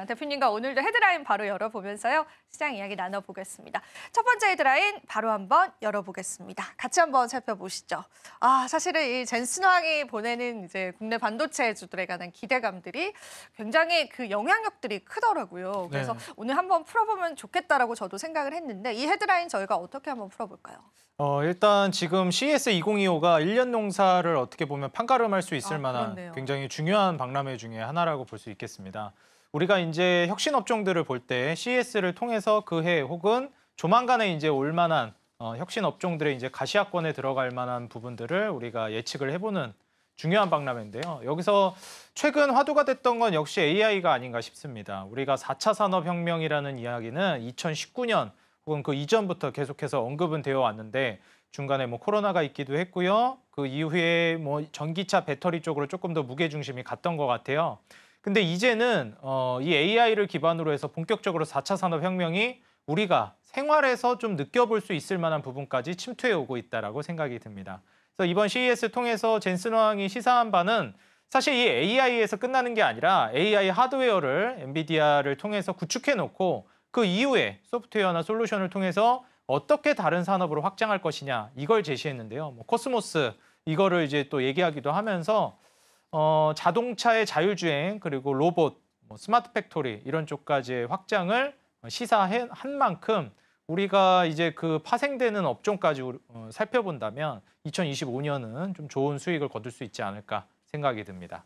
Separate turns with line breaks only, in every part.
자, 대표님과 오늘도 헤드라인 바로 열어보면서요. 시장 이야기 나눠보겠습니다. 첫 번째 헤드라인 바로 한번 열어보겠습니다. 같이 한번 살펴보시죠. 사실은 이 젠슨 황이 보내는 이제 국내 반도체주들에 관한 기대감들이 굉장히 그 영향력들이 크더라고요. 그래서 오늘 한번 풀어보면 좋겠다라고 저도 생각을 했는데 이 헤드라인 저희가 어떻게 한번 풀어볼까요?
일단 지금 CES 2025가 1년 농사를 어떻게 보면 판가름할 수 있을 만한
그렇네요.
굉장히 중요한 박람회 중에 하나라고 볼 수 있겠습니다. 우리가 이제 혁신 업종들을 볼 때 CES를 통해서 그 해 혹은 조만간에 이제 올 만한 혁신 업종들의 이제 가시화권에 들어갈 만한 부분들을 우리가 예측을 해보는 중요한 박람회인데요. 여기서 최근 화두가 됐던 건 역시 AI가 아닌가 싶습니다. 우리가 4차 산업혁명이라는 이야기는 2019년 혹은 그 이전부터 계속해서 언급은 되어 왔는데 중간에 뭐 코로나가 있기도 했고요. 그 이후에 뭐 전기차 배터리 쪽으로 조금 더 무게 중심이 갔던 것 같아요. 근데 이제는 이 AI를 기반으로 해서 본격적으로 4차 산업혁명이 우리가 생활에서 좀 느껴볼 수 있을 만한 부분까지 침투해 오고 있다라고 생각이 듭니다. 그래서 이번 CES 통해서 젠슨 황이 시사한 바는 사실 이 AI에서 끝나는 게 아니라 AI 하드웨어를 엔비디아를 통해서 구축해 놓고 그 이후에 소프트웨어나 솔루션을 통해서 어떻게 다른 산업으로 확장할 것이냐 이걸 제시했는데요. 뭐 코스모스 이거를 이제 또 얘기하기도 하면서 자동차의 자율주행 그리고 로봇, 뭐 스마트 팩토리 이런 쪽까지의 확장을 시사한 만큼 우리가 이제 그 파생되는 업종까지 살펴본다면 2025년은 좀 좋은 수익을 거둘 수 있지 않을까 생각이 듭니다.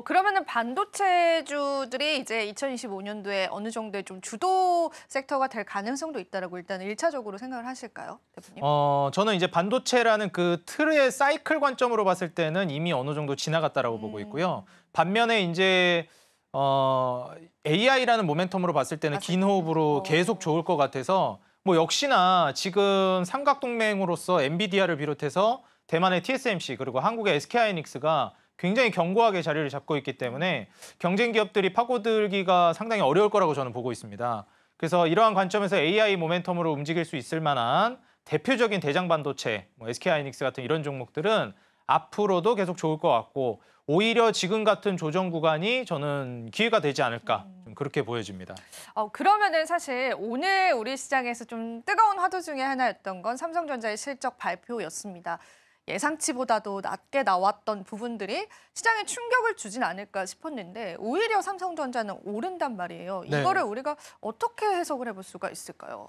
그러면은 반도체주들이 이제 2025년도에 어느 정도의 좀 주도 섹터가 될 가능성도 있다라고 일단 1차적으로 생각을 하실까요, 대표님?
저는 이제 반도체라는 그 틀의 사이클 관점으로 봤을 때는 이미 어느 정도 지나갔다라고 보고 있고요. 반면에 이제 AI라는 모멘텀으로 봤을 때는 긴 호흡으로 계속 좋을 것 같아서 뭐 역시나 지금 삼각동맹으로서 엔비디아를 비롯해서 대만의 TSMC 그리고 한국의 SK하이닉스가 굉장히 견고하게 자리를 잡고 있기 때문에 경쟁 기업들이 파고들기가 상당히 어려울 거라고 저는 보고 있습니다. 그래서 이러한 관점에서 AI 모멘텀으로 움직일 수 있을 만한 대표적인 대장 반도체, 뭐 SK하이닉스 같은 이런 종목들은 앞으로도 계속 좋을 것 같고 오히려 지금 같은 조정 구간이 저는 기회가 되지 않을까 좀 그렇게 보여집니다.
그러면은 사실 오늘 우리 시장에서 좀 뜨거운 화두 중에 하나였던 건 삼성전자의 실적 발표였습니다. 예상치보다도 낮게 나왔던 부분들이 시장에 충격을 주진 않을까 싶었는데 오히려 삼성전자는 오른단 말이에요. 이거를 우리가 어떻게 해석을 해볼 수가 있을까요?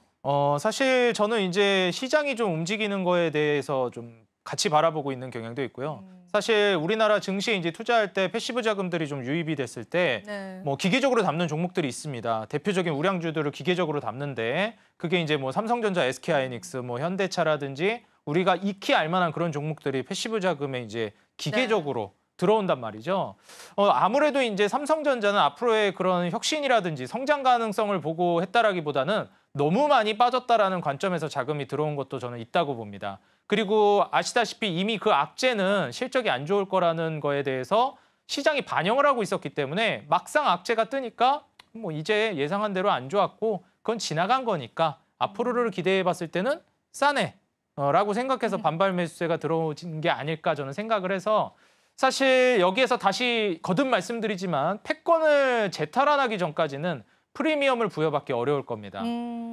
사실 저는 이제 시장이 좀 움직이는 거에 대해서 좀 같이 바라보고 있는 경향도 있고요. 사실 우리나라 증시에 이제 투자할 때 패시브 자금들이 좀 유입이 됐을 때 뭐 기계적으로 담는 종목들이 있습니다. 대표적인 우량주들을 기계적으로 담는데 그게 이제 뭐 삼성전자, SK하이닉스, 뭐 현대차라든지 우리가 익히 알만한 그런 종목들이 패시브 자금에 이제 기계적으로 들어온단 말이죠. 아무래도 이제 삼성전자는 앞으로의 그런 혁신이라든지 성장 가능성을 보고 했다라기보다는 너무 많이 빠졌다라는 관점에서 자금이 들어온 것도 저는 있다고 봅니다. 그리고 아시다시피 이미 그 악재는 실적이 안 좋을 거라는 거에 대해서 시장이 반영을 하고 있었기 때문에 막상 악재가 뜨니까 뭐 이제 예상한 대로 안 좋았고 그건 지나간 거니까 앞으로를 기대해 봤을 때는 싸네. 라고 생각해서 반발 매수세가 들어오는 게 아닐까 저는 생각을 해서 사실 여기에서 다시 거듭 말씀드리지만 패권을 재탈환하기 전까지는 프리미엄을 부여받기 어려울 겁니다.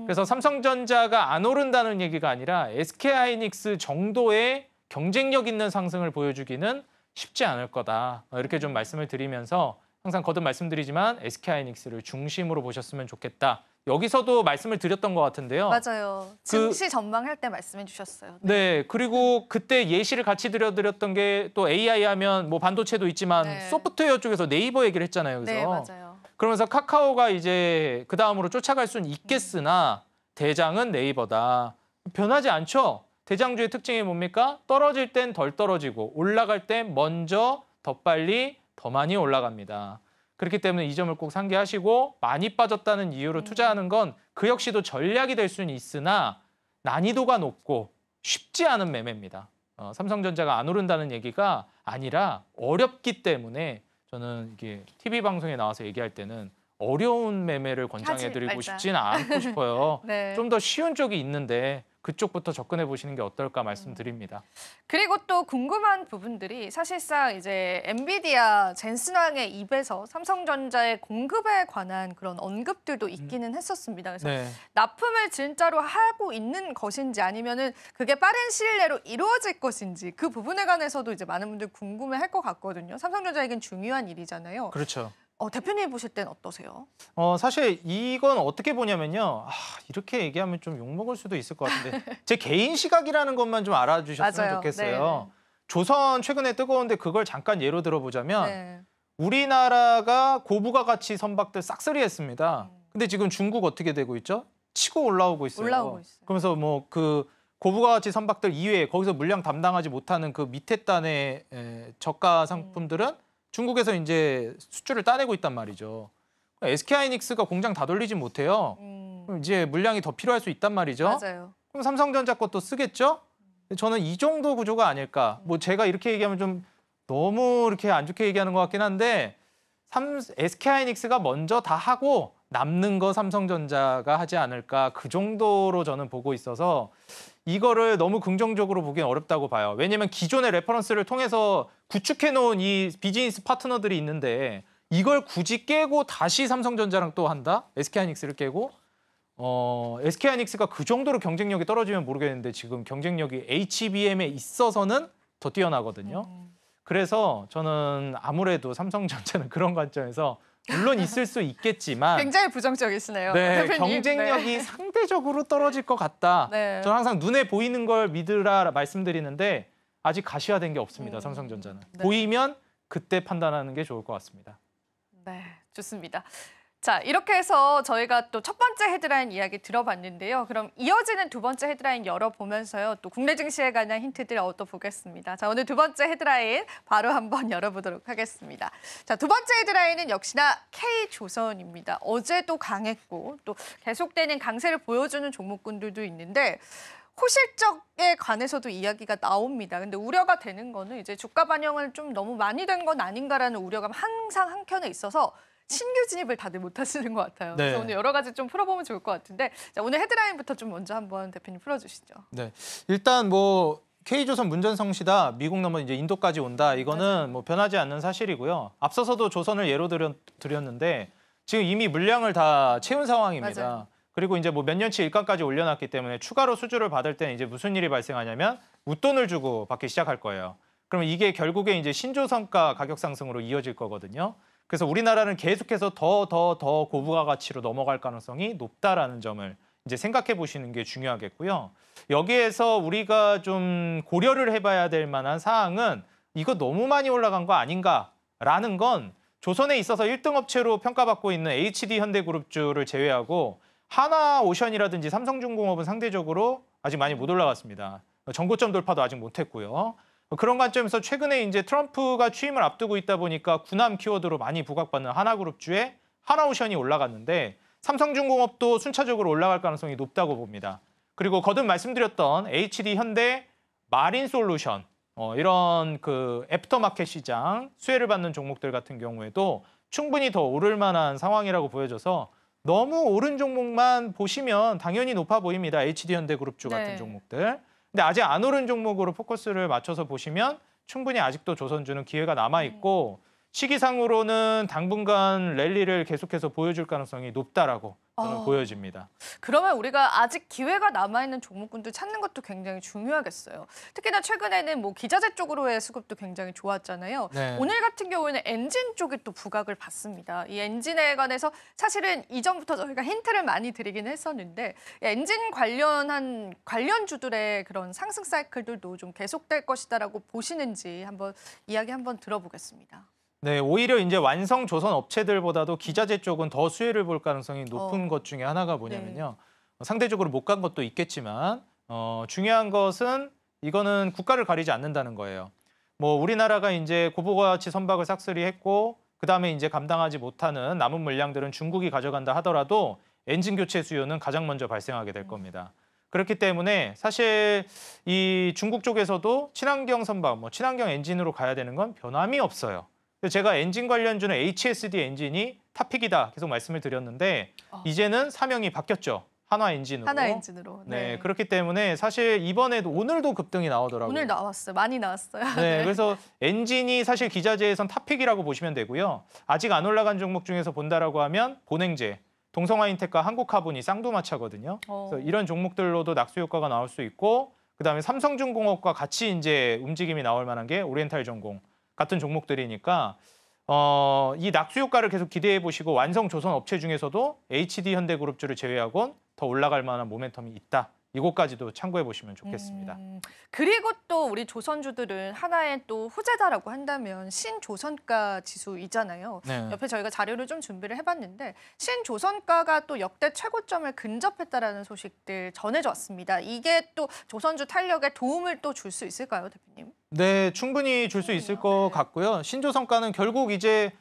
그래서 삼성전자가 안 오른다는 얘기가 아니라 SK하이닉스 정도의 경쟁력 있는 상승을 보여주기는 쉽지 않을 거다. 이렇게 좀 말씀을 드리면서 항상 거듭 말씀드리지만 SK하이닉스를 중심으로 보셨으면 좋겠다. 여기서도 말씀을 드렸던 것 같은데요.
맞아요. 증시 전망할 때 말씀해 주셨어요.
네, 그리고 그때 예시를 같이 드렸던 게 또 AI 하면 뭐 반도체도 있지만 소프트웨어 쪽에서 네이버 얘기를 했잖아요. 그래서
네, 맞아요.
그러면서 카카오가 이제 그 다음으로 쫓아갈 수는 있겠으나 대장은 네이버다. 변하지 않죠. 대장주의 특징이 뭡니까? 떨어질 땐 덜 떨어지고 올라갈 땐 먼저 더 빨리 더 많이 올라갑니다. 그렇기 때문에 이 점을 꼭 상기하시고 많이 빠졌다는 이유로 투자하는 건 그 역시도 전략이 될 수는 있으나 난이도가 높고 쉽지 않은 매매입니다. 삼성전자가 안 오른다는 얘기가 아니라 어렵기 때문에 저는 이게 TV 방송에 나와서 얘기할 때는 어려운 매매를 권장해드리고 싶지는 않고 싶어요. 좀 더 쉬운 쪽이 있는데 그쪽부터 접근해 보시는 게 어떨까 말씀드립니다.
그리고 또 궁금한 부분들이 사실상 이제 엔비디아 젠슨왕의 입에서 삼성전자의 공급에 관한 그런 언급들도 있기는 했었습니다. 그래서
네.
납품을 진짜로 하고 있는 것인지 아니면은 그게 빠른 시일 내로 이루어질 것인지 그 부분에 관해서도 이제 많은 분들 궁금해할 것 같거든요. 삼성전자에겐 중요한 일이잖아요.
그렇죠.
대표님 보실 땐 어떠세요?
사실 이건 어떻게 보냐면요. 이렇게 얘기하면 좀 욕먹을 수도 있을 것 같은데 제 개인 시각이라는 것만 좀 알아주셨으면
맞아요.
좋겠어요.
네.
조선 최근에 뜨거운데 그걸 잠깐 예로 들어보자면
네.
우리나라가 고부가 가치 선박들 싹쓸이 했습니다. 근데 지금 중국 어떻게 되고 있죠? 치고 올라오고 있어요.
올라오고 있어요.
그러면서 뭐 그 고부가 가치 선박들 이외에 거기서 물량 담당하지 못하는 그 밑에 단의 저가 상품들은 중국에서 이제 수출을 따내고 있단 말이죠. SK하이닉스가 공장 다 돌리진 못해요. 그럼 이제 물량이 더 필요할 수 있단 말이죠.
맞아요.
그럼 삼성전자 것도 쓰겠죠? 저는 이 정도 구조가 아닐까. 뭐 제가 이렇게 얘기하면 좀 너무 이렇게 안 좋게 얘기하는 것 같긴 한데 SK하이닉스가 먼저 다 하고 남는 거 삼성전자가 하지 않을까. 그 정도로 저는 보고 있어서 이거를 너무 긍정적으로 보기는 어렵다고 봐요. 왜냐하면 기존의 레퍼런스를 통해서 구축해놓은 이 비즈니스 파트너들이 있는데 이걸 굳이 깨고 다시 삼성전자랑 또 한다? SK하이닉스를 깨고? SK하이닉스가 그 정도로 경쟁력이 떨어지면 모르겠는데 지금 경쟁력이 HBM에 있어서는 더 뛰어나거든요. 그래서 저는 아무래도 삼성전자는 그런 관점에서 물론 있을 수 있겠지만
굉장히 부정적이시네요.
네,
대표님.
경쟁력이
네.
상대적으로 떨어질 것 같다.
네.
저는 항상 눈에 보이는 걸 믿으라 말씀드리는데 아직 가시화된 게 없습니다. 삼성전자는.
네.
보이면 그때 판단하는 게 좋을 것 같습니다.
네, 좋습니다. 자, 이렇게 해서 저희가 또 첫 번째 헤드라인 이야기 들어봤는데요. 그럼 이어지는 두 번째 헤드라인 열어보면서요. 또 국내 증시에 관한 힌트들 얻어보겠습니다. 자, 오늘 두 번째 헤드라인 바로 한번 열어보도록 하겠습니다. 자, 두 번째 헤드라인은 역시나 K조선입니다. 어제도 강했고 또 계속되는 강세를 보여주는 종목군들도 있는데 호실적에 관해서도 이야기가 나옵니다. 근데 우려가 되는 거는 이제 주가 반영을 좀 너무 많이 된 건 아닌가라는 우려가 항상 한켠에 있어서 신규 진입을 다들 못 하시는 것 같아요.
네.
그래서 오늘 여러 가지 좀 풀어보면 좋을 것 같은데 자, 오늘 헤드라인부터 좀 먼저 한번 대표님 풀어주시죠.
네, 일단 뭐 K조선 문전성시다. 미국 넘어 이제 인도까지 온다. 이거는 뭐 변하지 않는 사실이고요. 앞서서도 조선을 예로 드렸는데 지금 이미 물량을 다 채운 상황입니다.
맞아요.
그리고 이제 뭐 몇 년치 일가까지 올려놨기 때문에 추가로 수주를 받을 때는 이제 무슨 일이 발생하냐면 웃돈을 주고 받기 시작할 거예요. 그러면 이게 결국에 이제 신조선가 가격 상승으로 이어질 거거든요. 그래서 우리나라는 계속해서 더 고부가 가치로 넘어갈 가능성이 높다라는 점을 이제 생각해 보시는 게 중요하겠고요. 여기에서 우리가 좀 고려를 해봐야 될 만한 사항은 이거 너무 많이 올라간 거 아닌가라는 건 조선에 있어서 1등 업체로 평가받고 있는 HD 현대그룹주를 제외하고 하나오션이라든지 삼성중공업은 상대적으로 아직 많이 못 올라갔습니다. 전고점 돌파도 아직 못했고요. 그런 관점에서 최근에 이제 트럼프가 취임을 앞두고 있다 보니까 군함 키워드로 많이 부각받는 하나그룹주에 하나오션이 올라갔는데 삼성중공업도 순차적으로 올라갈 가능성이 높다고 봅니다. 그리고 거듭 말씀드렸던 HD 현대 마린솔루션 이런 그 애프터마켓 시장 수혜를 받는 종목들 같은 경우에도 충분히 더 오를 만한 상황이라고 보여져서 너무 오른 종목만 보시면 당연히 높아 보입니다. HD 현대그룹주 같은
네.
종목들. 근데 아직 안 오른 종목으로 포커스를 맞춰서 보시면 충분히 아직도 조선주는 기회가 남아있고 시기상으로는 당분간 랠리를 계속해서 보여줄 가능성이 높다라고 저는 보여집니다.
그러면 우리가 아직 기회가 남아있는 종목군들 찾는 것도 굉장히 중요하겠어요. 특히나 최근에는 뭐 기자재 쪽으로의 수급도 굉장히 좋았잖아요.
네.
오늘 같은 경우에는 엔진 쪽이 또 부각을 받습니다. 이 엔진에 관해서 사실은 이전부터 저희가 힌트를 많이 드리긴 했었는데 엔진 관련주들의 그런 상승 사이클들도 좀 계속될 것이다라고 보시는지 한번 이야기 한번 들어보겠습니다.
네, 오히려 이제 완성 조선 업체들보다도 기자재 쪽은 더 수혜를 볼 가능성이 높은 것 중에 하나가 뭐냐면요. 상대적으로 못 간 것도 있겠지만 중요한 것은 이거는 국가를 가리지 않는다는 거예요. 뭐 우리나라가 이제 고부가 가치 선박을 싹쓸이 했고 그다음에 이제 감당하지 못하는 남은 물량들은 중국이 가져간다 하더라도 엔진 교체 수요는 가장 먼저 발생하게 될 겁니다. 그렇기 때문에 사실 이 중국 쪽에서도 친환경 선박, 뭐 친환경 엔진으로 가야 되는 건 변함이 없어요. 제가 엔진 관련주는 HSD 엔진이 탑픽이다 계속 말씀을 드렸는데 이제는 사명이 바뀌었죠. 한화엔진으로.
한화엔진으로.
네, 그렇기 때문에 사실 이번에도 오늘도 급등이 나오더라고요.
오늘 나왔어요. 많이 나왔어요.
네, 그래서 엔진이 사실 기자재에선 탑픽이라고 보시면 되고요. 아직 안 올라간 종목 중에서 본다라고 하면 본행제, 동성화인텍과 한국화분이 쌍두마차거든요. 그래서 이런 종목들로도 낙수 효과가 나올 수 있고, 그다음에 삼성중공업과 같이 이제 움직임이 나올 만한 게 오리엔탈전공 같은 종목들이니까 이 낙수 효과를 계속 기대해 보시고 완성 조선 업체 중에서도 HD 현대그룹주를 제외하곤 더 올라갈 만한 모멘텀이 있다. 이것까지도 참고해 보시면 좋겠습니다.
그리고 또 우리 조선주들은 하나의 또 호재다라고 한다면 신조선가 지수이잖아요.
네.
옆에 저희가 자료를 좀 준비를 해봤는데 신조선가가 또 역대 최고점을 근접했다라는 소식들 전해져 왔습니다. 이게 또 조선주 탄력에 도움을 또 줄 수 있을까요, 대표님?
네, 충분히 줄 수 있을 것 같고요. 신조선가는 결국 이제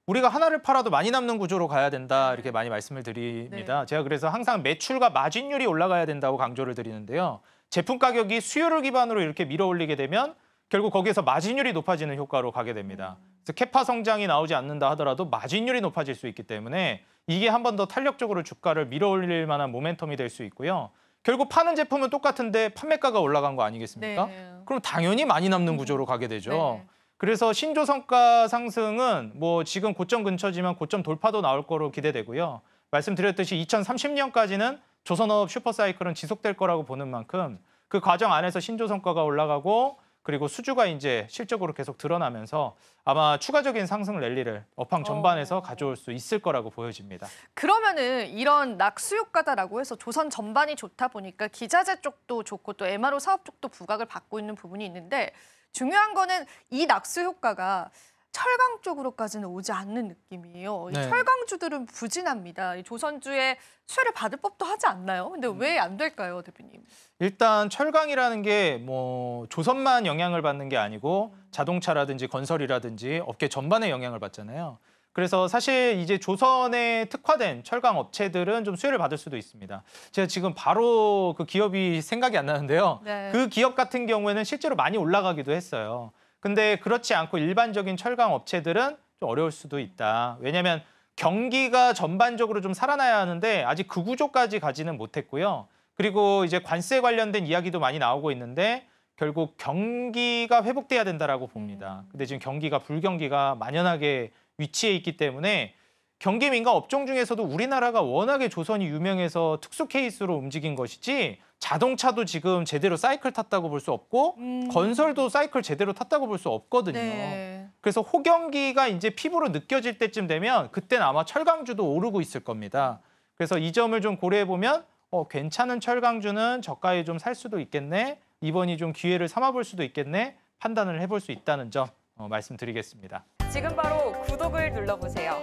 우리가 하나를 팔아도 많이 남는 구조로 가야 된다 이렇게 많이 말씀을 드립니다. 제가 그래서 항상 매출과 마진율이 올라가야 된다고 강조를 드리는데요. 제품 가격이 수요를 기반으로 이렇게 밀어올리게 되면 결국 거기에서 마진율이 높아지는 효과로 가게 됩니다. 그래서 캐파 성장이 나오지 않는다 하더라도 마진율이 높아질 수 있기 때문에 이게 한 번 더 탄력적으로 주가를 밀어올릴 만한 모멘텀이 될 수 있고요. 결국 파는 제품은 똑같은데 판매가가 올라간 거 아니겠습니까? 그럼 당연히 많이 남는 구조로 가게 되죠. 그래서 신조선가 상승은 뭐 지금 고점 근처지만 고점 돌파도 나올 거로 기대되고요. 말씀드렸듯이 2030년까지는 조선업 슈퍼사이클은 지속될 거라고 보는 만큼 그 과정 안에서 신조선가가 올라가고 그리고 수주가 이제 실적으로 계속 드러나면서 아마 추가적인 상승 랠리를 업황 전반에서 가져올 수 있을 거라고 보여집니다.
그러면은 이런 낙수 효과다라고 해서 조선 전반이 좋다 보니까 기자재 쪽도 좋고 또 MRO 사업 쪽도 부각을 받고 있는 부분이 있는데 중요한 거는 이 낙수 효과가 철강 쪽으로까지는 오지 않는 느낌이에요. 이 철강주들은 부진합니다. 이 조선주의 수혜를 받을 법도 하지 않나요? 근데 왜 안 될까요, 대표님?
일단 철강이라는 게 뭐 조선만 영향을 받는 게 아니고 자동차라든지 건설이라든지 업계 전반에 영향을 받잖아요. 그래서 사실 이제 조선에 특화된 철강 업체들은 좀 수혜를 받을 수도 있습니다. 제가 지금 바로 그 기업이 생각이 안 나는데요. 그 기업 같은 경우에는 실제로 많이 올라가기도 했어요. 근데 그렇지 않고 일반적인 철강 업체들은 좀 어려울 수도 있다. 왜냐하면 경기가 전반적으로 좀 살아나야 하는데 아직 그 구조까지 가지는 못했고요. 그리고 이제 관세 관련된 이야기도 많이 나오고 있는데 결국 경기가 회복돼야 된다라고 봅니다. 근데 지금 경기가 불경기가 만연하게 위치해 있기 때문에 경기 민감 업종 중에서도 우리나라가 워낙에 조선이 유명해서 특수 케이스로 움직인 것이지 자동차도 지금 제대로 사이클 탔다고 볼 수 없고 건설도 사이클 제대로 탔다고 볼 수 없거든요. 그래서 호경기가 이제 피부로 느껴질 때쯤 되면 그때는 아마 철강주도 오르고 있을 겁니다. 그래서 이 점을 좀 고려해 보면 괜찮은 철강주는 저가에 좀 살 수도 있겠네. 이번이 좀 기회를 삼아볼 수도 있겠네. 판단을 해볼 수 있다는 점 말씀드리겠습니다.
지금 바로 구독을 눌러보세요.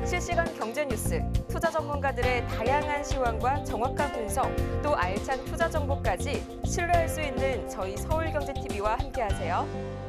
실시간 경제 뉴스, 투자 전문가들의 다양한 시황과 정확한 분석, 또 알찬 투자 정보까지 신뢰할 수 있는 저희 서울경제TV와 함께하세요.